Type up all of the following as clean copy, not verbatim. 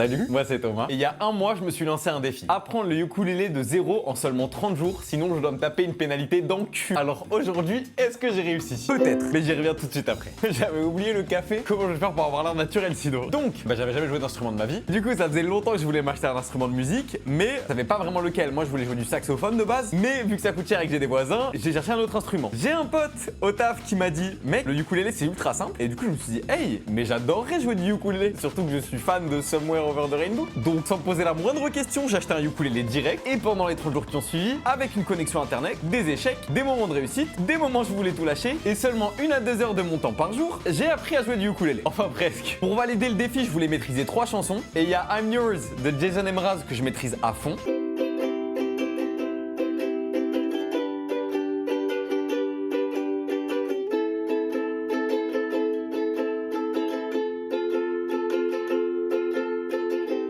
Salut, moi c'est Thomas. Et il y a un mois, je me suis lancé un défi. Apprendre le ukulélé de zéro en seulement 30 jours, sinon je dois me taper une pénalité dans le cul. Alors aujourd'hui, est-ce que j'ai réussi? Peut-être, mais j'y reviens tout de suite après. J'avais oublié le café, comment je vais faire pour avoir l'air naturel sinon? Donc, j'avais jamais joué d'instrument de ma vie. Du coup, ça faisait longtemps que je voulais m'acheter un instrument de musique, mais je savais pas vraiment lequel. Moi, je voulais jouer du saxophone de base, mais vu que ça coûte cher et que j'ai des voisins, j'ai cherché un autre instrument. J'ai un pote au taf qui m'a dit, mec, le ukulélé c'est ultra simple. Et du coup, je me suis dit, hey, mais j'adorerais jouer du ukulélé. Surtout que je suis fan de Somewhere Over the Rainbow. Donc sans me poser la moindre question, j'ai acheté un ukulélé direct et pendant les 30 jours qui ont suivi, avec une connexion internet, des échecs, des moments de réussite, des moments où je voulais tout lâcher et seulement 1 à 2 heures de mon temps par jour, j'ai appris à jouer du ukulélé. Enfin presque. Pour valider le défi, je voulais maîtriser 3 chansons et il y a I'm Yours de Jason Mraz que je maîtrise à fond.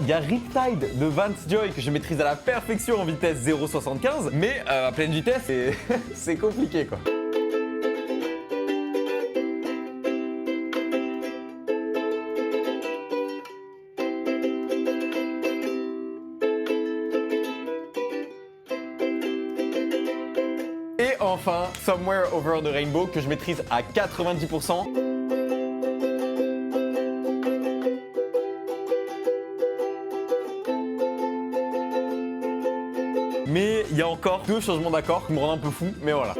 Il y a Riptide de Vance Joy que je maîtrise à la perfection en vitesse 0,75, mais à pleine vitesse, c'est compliqué quoi. Et enfin, Somewhere Over the Rainbow que je maîtrise à 90%. Mais il y a encore 2 changements d'accords qui me rendent un peu fou, mais voilà.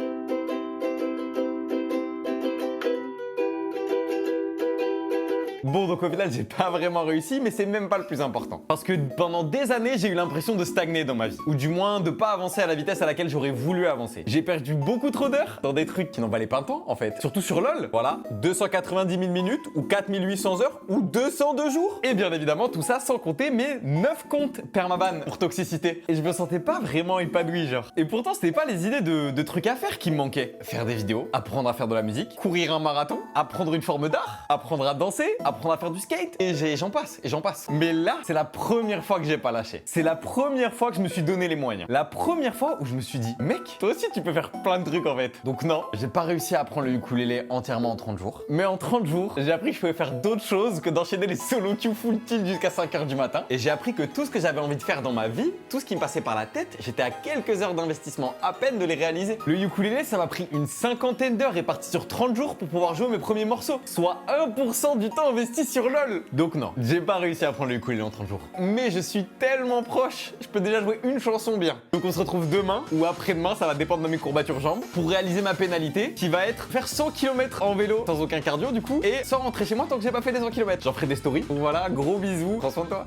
Bon, donc au final, j'ai pas vraiment réussi, mais c'est même pas le plus important. Parce que pendant des années, j'ai eu l'impression de stagner dans ma vie. Ou du moins, de pas avancer à la vitesse à laquelle j'aurais voulu avancer. J'ai perdu beaucoup trop d'heures dans des trucs qui n'en valaient pas le temps, en fait. Surtout sur LoL. Voilà, 290 000 minutes, ou 4800 heures, ou 202 jours. Et bien évidemment, tout ça sans compter mes 9 comptes permaban pour toxicité. Et je me sentais pas vraiment épanoui, genre. Et pourtant, c'était pas les idées de trucs à faire qui me manquaient. Faire des vidéos, apprendre à faire de la musique, courir un marathon, apprendre une forme d'art, apprendre à danser, apprendre à faire du skate, et j'en passe, et j'en passe. Mais là, c'est la première fois que j'ai pas lâché. C'est la première fois que je me suis donné les moyens. La première fois où je me suis dit, mec, toi aussi tu peux faire plein de trucs en fait. Donc non, j'ai pas réussi à apprendre le ukulélé entièrement en 30 jours. Mais en 30 jours, j'ai appris que je pouvais faire d'autres choses que d'enchaîner les solo queue full tilt jusqu'à 5h du matin. Et j'ai appris que tout ce que j'avais envie de faire dans ma vie, tout ce qui me passait par la tête, j'étais à quelques heures d'investissement à peine de les réaliser. Le ukulélé, ça m'a pris une 50aine d'heures réparties sur 30 jours pour pouvoir jouer mes premiers morceaux. Soit 1% du temps investi sur LoL. Donc non, j'ai pas réussi à apprendre le ukulélé en 30 jours. Mais je suis tellement proche, je peux déjà jouer une chanson bien. Donc on se retrouve demain ou après-demain, ça va dépendre de mes courbatures jambes, pour réaliser ma pénalité qui va être faire 100 km en vélo sans aucun cardio du coup et sans rentrer chez moi tant que j'ai pas fait des 100 km. J'en ferai des stories. Donc voilà, gros bisous, prends soin de toi.